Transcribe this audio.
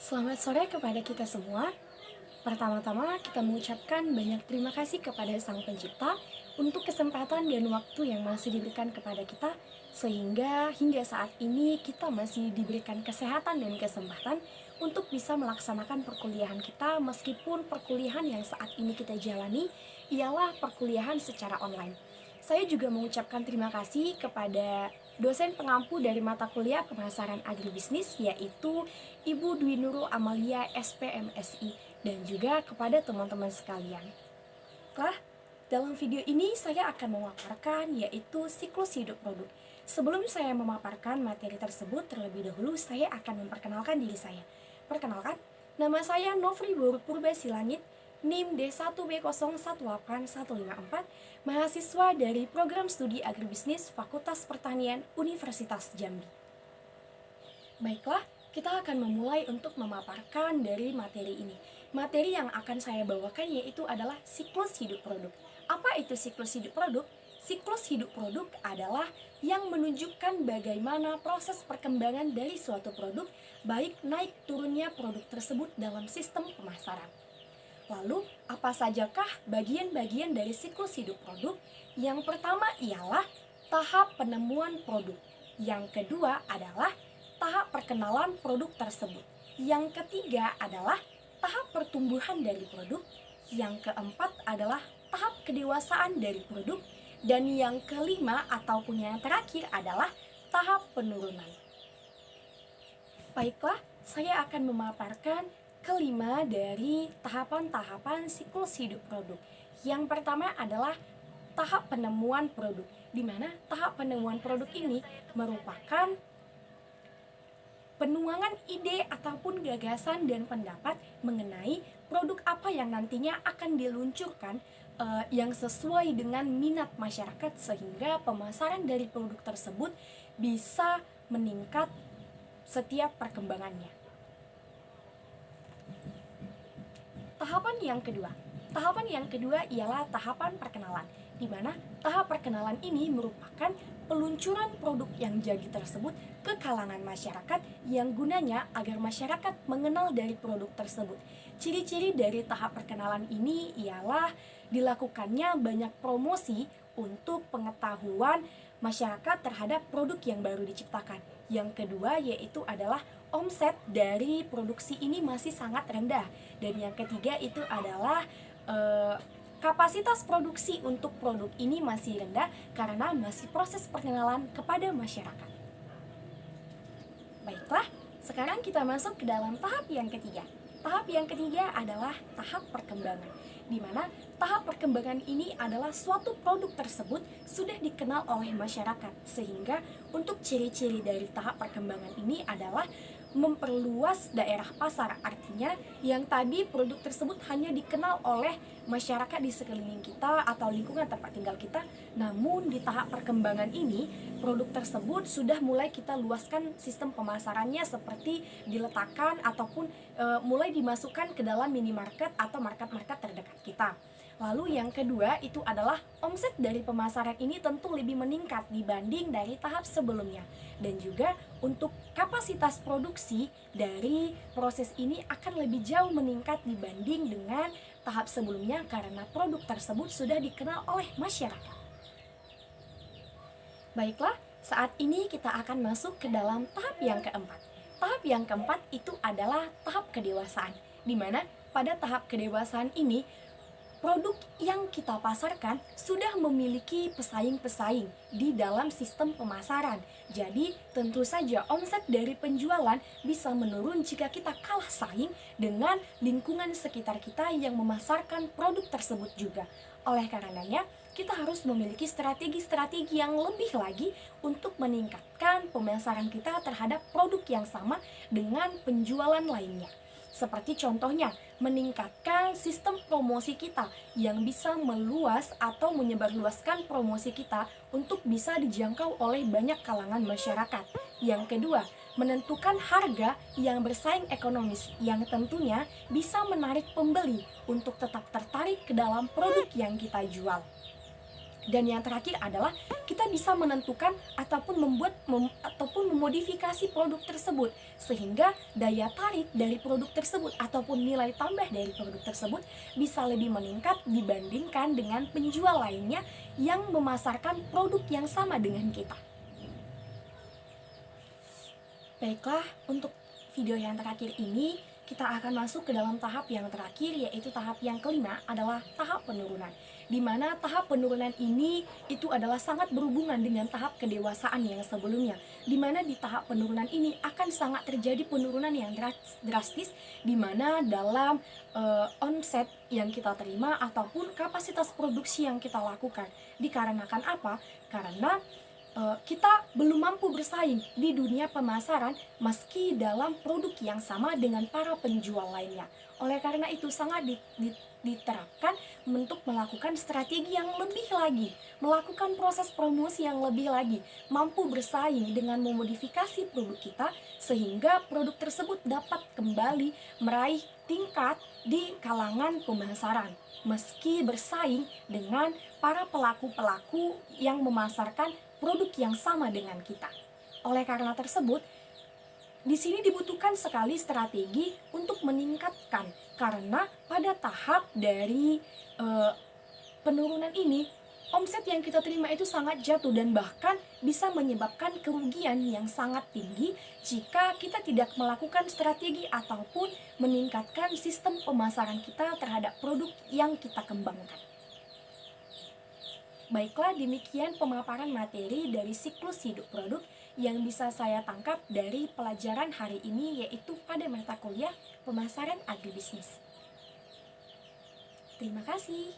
Selamat sore kepada kita semua. Pertama-tama kita mengucapkan banyak terima kasih kepada Sang Pencipta untuk kesempatan dan waktu yang masih diberikan kepada kita, sehingga hingga saat ini kita masih diberikan kesehatan dan kesempatan untuk bisa melaksanakan perkuliahan kita, meskipun perkuliahan yang saat ini kita jalani ialah perkuliahan secara online. Saya juga mengucapkan terima kasih kepada dosen pengampu dari mata kuliah pemasaran agribisnis, yaitu Ibu Dwi Nurul Amalia SPMSI, dan juga kepada teman-teman sekalian. Dalam video ini saya akan memaparkan yaitu siklus hidup produk. Sebelum saya memaparkan materi tersebut, terlebih dahulu saya akan memperkenalkan diri saya. Perkenalkan, nama saya Novri Purba Silangit, NIM D1B018154, mahasiswa dari Program Studi Agribisnis Fakultas Pertanian Universitas Jambi. Baiklah, kita akan memulai untuk memaparkan dari materi ini. Materi yang akan saya bawakan yaitu adalah siklus hidup produk. Apa itu siklus hidup produk? Siklus hidup produk adalah yang menunjukkan bagaimana proses perkembangan dari suatu produk, baik naik turunnya produk tersebut dalam sistem pemasaran. Lalu, apa sajakah bagian-bagian dari siklus hidup produk? Yang pertama ialah tahap penemuan produk. Yang kedua adalah tahap perkenalan produk tersebut. Yang ketiga adalah tahap pertumbuhan dari produk. Yang keempat adalah tahap kedewasaan dari produk. Dan yang kelima ataupun yang terakhir adalah tahap penurunan. Baiklah, saya akan memaparkan kelima dari tahapan-tahapan siklus hidup produk. Yang pertama adalah tahap penemuan produk, di mana tahap penemuan produk ini merupakan penuangan ide ataupun gagasan dan pendapat mengenai produk apa yang nantinya akan diluncurkan yang sesuai dengan minat masyarakat, sehingga pemasaran dari produk tersebut bisa meningkat setiap perkembangannya. Tahapan yang kedua ialah tahapan perkenalan, di mana tahap perkenalan ini merupakan peluncuran produk yang jadi tersebut ke kalangan masyarakat, yang gunanya agar masyarakat mengenal dari produk tersebut. Ciri-ciri dari tahap perkenalan ini ialah dilakukannya banyak promosi untuk pengetahuan masyarakat terhadap produk yang baru diciptakan. Yang kedua yaitu adalah omset dari produksi ini masih sangat rendah. Dan yang ketiga itu adalah kapasitas produksi untuk produk ini masih rendah karena masih proses perkenalan kepada masyarakat. Baiklah, sekarang kita masuk ke dalam tahap yang ketiga. Tahap yang ketiga adalah tahap perkembangan, di mana tahap perkembangan ini adalah suatu produk tersebut sudah dikenal oleh masyarakat, sehingga untuk ciri-ciri dari tahap perkembangan ini adalah memperluas daerah pasar. Artinya yang tadi produk tersebut hanya dikenal oleh masyarakat di sekeliling kita atau lingkungan tempat tinggal kita, namun di tahap perkembangan ini produk tersebut sudah mulai kita luaskan sistem pemasarannya, seperti diletakkan ataupun mulai dimasukkan ke dalam minimarket atau market-market terdekat kita. Lalu yang kedua itu adalah omset dari pemasaran ini tentu lebih meningkat dibanding dari tahap sebelumnya. Dan juga untuk kapasitas produksi dari proses ini akan lebih jauh meningkat dibanding dengan tahap sebelumnya karena produk tersebut sudah dikenal oleh masyarakat. Baiklah, saat ini kita akan masuk ke dalam tahap yang keempat. Tahap yang keempat itu adalah tahap kedewasaan, di mana pada tahap kedewasaan ini produk yang kita pasarkan sudah memiliki pesaing-pesaing di dalam sistem pemasaran. Jadi tentu saja omset dari penjualan bisa menurun jika kita kalah saing dengan lingkungan sekitar kita yang memasarkan produk tersebut juga. Oleh karenanya, kita harus memiliki strategi-strategi yang lebih lagi untuk meningkatkan pemasaran kita terhadap produk yang sama dengan penjualan lainnya. Seperti contohnya, meningkatkan sistem promosi kita yang bisa meluas atau menyebarluaskan promosi kita untuk bisa dijangkau oleh banyak kalangan masyarakat. Yang kedua, menentukan harga yang bersaing ekonomis yang tentunya bisa menarik pembeli untuk tetap tertarik ke dalam produk yang kita jual. Dan yang terakhir adalah kita bisa menentukan ataupun ataupun memodifikasi produk tersebut sehingga daya tarik dari produk tersebut ataupun nilai tambah dari produk tersebut bisa lebih meningkat dibandingkan dengan penjual lainnya yang memasarkan produk yang sama dengan kita. Baiklah, untuk video yang terakhir ini kita akan masuk ke dalam tahap yang terakhir, yaitu tahap yang kelima adalah tahap penurunan. Di mana tahap penurunan ini itu adalah sangat berhubungan dengan tahap kedewasaan yang sebelumnya. Di mana di tahap penurunan ini akan sangat terjadi penurunan yang drastis, di mana dalam omset yang kita terima ataupun kapasitas produksi yang kita lakukan. Dikarenakan apa? Karena kita belum mampu bersaing di dunia pemasaran meski dalam produk yang sama dengan para penjual lainnya. Oleh karena itu sangat diterapkan untuk melakukan strategi yang lebih lagi, melakukan proses promosi yang lebih lagi, mampu bersaing dengan memodifikasi produk kita sehingga produk tersebut dapat kembali meraih tingkat di kalangan pemasaran meski bersaing dengan para pelaku-pelaku yang memasarkan produk yang sama dengan kita. Oleh karena tersebut, di sini dibutuhkan sekali strategi untuk meningkatkan, karena pada tahap dari penurunan ini, omset yang kita terima itu sangat jatuh dan bahkan bisa menyebabkan kerugian yang sangat tinggi jika kita tidak melakukan strategi ataupun meningkatkan sistem pemasaran kita terhadap produk yang kita kembangkan. Baiklah, demikian pemaparan materi dari siklus hidup produk yang bisa saya tangkap dari pelajaran hari ini, yaitu pada mata kuliah pemasaran agribisnis. Terima kasih.